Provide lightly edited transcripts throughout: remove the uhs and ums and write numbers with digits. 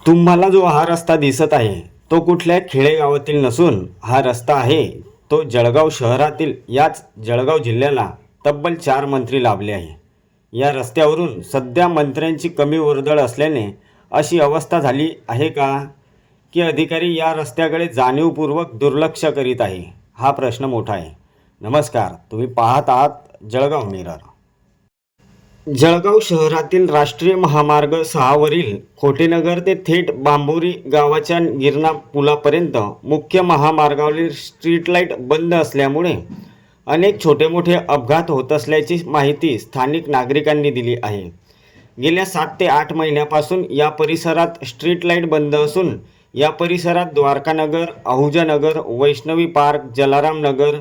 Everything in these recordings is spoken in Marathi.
तुम्हाला जो हा रस्ता दिसत आहे तो कुठल्या खेडेगावातील नसून हा रस्ता आहे तो जळगाव शहरातील याच जळगाव जिल्ह्याला तब्बल 4 मंत्री लाभले आहे। या रस्त्यावरून सध्या मंत्र्यांची कमी वर्दळ असल्याने अशी अवस्था झाली आहे का की अधिकारी या रस्त्याकडे जाणीवपूर्वक दुर्लक्ष करीत आहे, हा प्रश्न मोठा आहे। नमस्कार, तुम्ही पाहत आहात जळगाव मिरर। जळगाव शहरातील राष्ट्रीय महामार्ग 6 वरील खोटेनगर ते थेट बांबोरी गावाच्या गिरणा पुलापर्यंत मुख्य महामार्गावरील स्ट्रीट लाईट बंद असल्यामुळे अनेक छोटे मोठे अपघात होत असल्याची माहिती स्थानिक नागरिकांनी दिली आहे। गेल्या 7 ते 8 महिन्यापासून या परिसरात स्ट्रीट लाईट बंद असून या परिसरात द्वारकानगर, आहुजानगर, वैष्णवी पार्क, जलाराम नगर,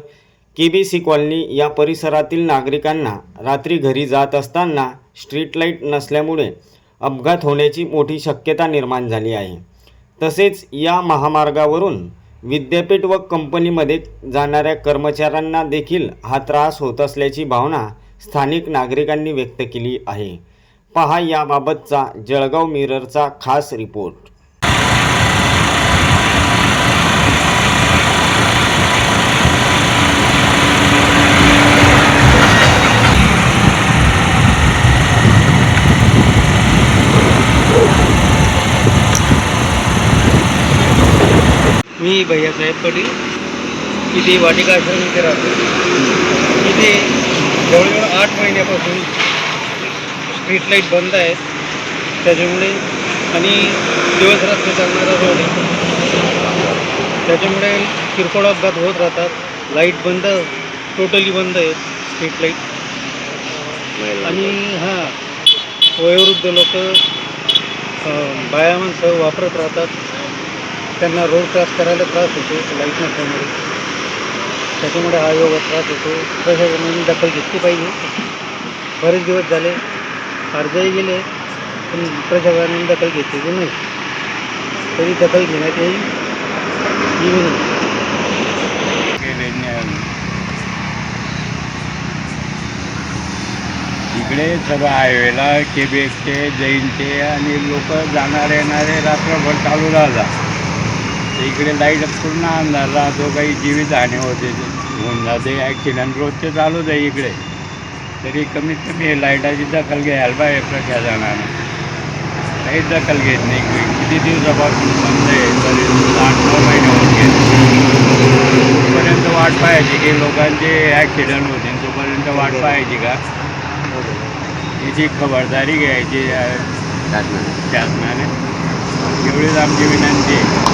केबीसी कॉलनी या परिसरातील नागरिकांना रात्री घरी जात असताना स्ट्रीट लाईट नसल्यामुळे अपघात होण्याची मोठी शक्यता निर्माण झाली आहे। तसेच या महामार्गावरून विद्यापीठ व कंपनीमध्ये जाणाऱ्या कर्मचाऱ्यांना देखील हा त्रास होत असल्याची भावना स्थानिक नागरिकांनी व्यक्त केली आहे। पहा याबाबतचा जळगाव मिररचा खास रिपोर्ट। मी भैयासाहेब पाटील इथे वाटिका आश्रम इथे राहतो। इथे जवळजवळ 8 महिन्यापासून स्ट्रीट लाईट बंद आहेत, त्याच्यामुळे आणि दिवस रात्र चालणारा रोड आहे, त्याच्यामुळे किरकोळ अपघात होत राहतात। लाईट बंद, टोटली बंद आहे स्ट्रीट लाईट। आणि वयोवृद्ध लोक, बाया माणसं वापरत राहतात, त्यांना रोड क्रॉस करायला त्रास होतो लाईट नसल्यामुळे, त्याच्यामुळे हा योगा त्रास होतो। प्रशासनाने दखल घेतली पाहिजे। बरेच दिवस झाले, अर्जही गेले, पण प्रशासनाने दखल घेतलेली नाही, तरी दखल घेण्यात येईल ही विनंती। इकडे सगळं हायवेला केबीएसचे, जैनचे आणि लोक जाणारे येणारे रात्रभर चालू राहतात। इकडे लाईट पूर्ण अंधार राहतो, काही जीवितहानी होते, होऊन जाते, ॲक्सिडेंट रोजचे चालूच आहे इकडे। तरी कमीत कमी लाईटाची दखल घ्यायला पाहिजे प्रशासनानं, काहीच दखल घेत नाही। किती दिवसापासून बंद आहे, तरी 8-9 महिने होत गेले। तोपर्यंत वाट पाहायची की लोकांचे ॲक्सिडेंट होते, तोपर्यंत वाट पाहायची का? याची खबरदारी घ्यायची शासनाने, एवढीच आमची विनंती आहे।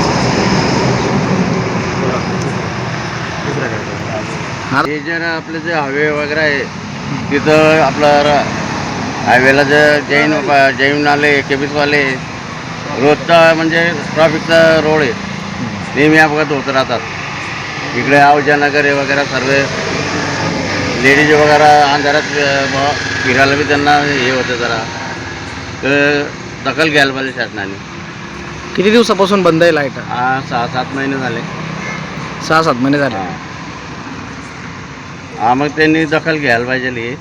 हे जर आपलं जे हायवे वगैरे आहे तिथं आपलं हायवेला जर जैनवाले, केबीसवाले रोजचा म्हणजे ट्रॅफिकचा रोड आहे, नेहमी अपघात होत राहतात। इकडे आहुजानगर आहे वगैरे, सर्व लेडीज वगैरे अंधारात फिरायला बी त्यांना हे होतं जरा, तर दखल घ्यायला पाहिजे शासनाने। किती दिवसापासून बंद आहे लाईट? 6-7 महिने झाले। 6-7 महिने झाले। मग त्यांनी दखल घ्यायला पाहिजे,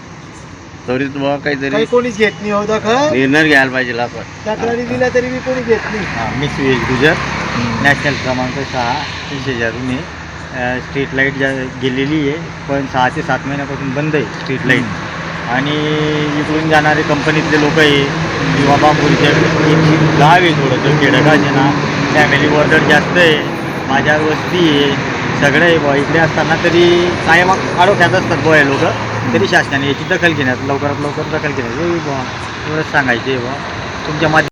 त्वरित काहीतरी कोणीच घेत नाही हो दखल, निर्णय घ्यायला पाहिजे आपण। तक्रारी दिल्या तरी मी कोणी घेत नाही। मी सुयश गुजर, नॅशनल क्रमांक 6 शेजारून स्ट्रीट लाईट गेलेली आहे, पण 6 ते 7 महिन्यापासून बंद आहे स्ट्रीट लाईट। आणि इकडून जाणारे कंपनीतले लोक आहे किंवा बांबोरीच्या गाव आहे, थोडंसं खेडेगावचे ना, फॅमिली वर्दळ जास्त आहे, माझ्या वस्ती आहे, सगळं आहे बुवा। इकडे असताना तरी कायम आडोक्यात असतात बुवा हे लोक, तरी शासनाने याची दखल घेण्यात लवकरात लवकर दखल घेण्यात बुवा, एवढंच सांगायचे बुवा तुमच्या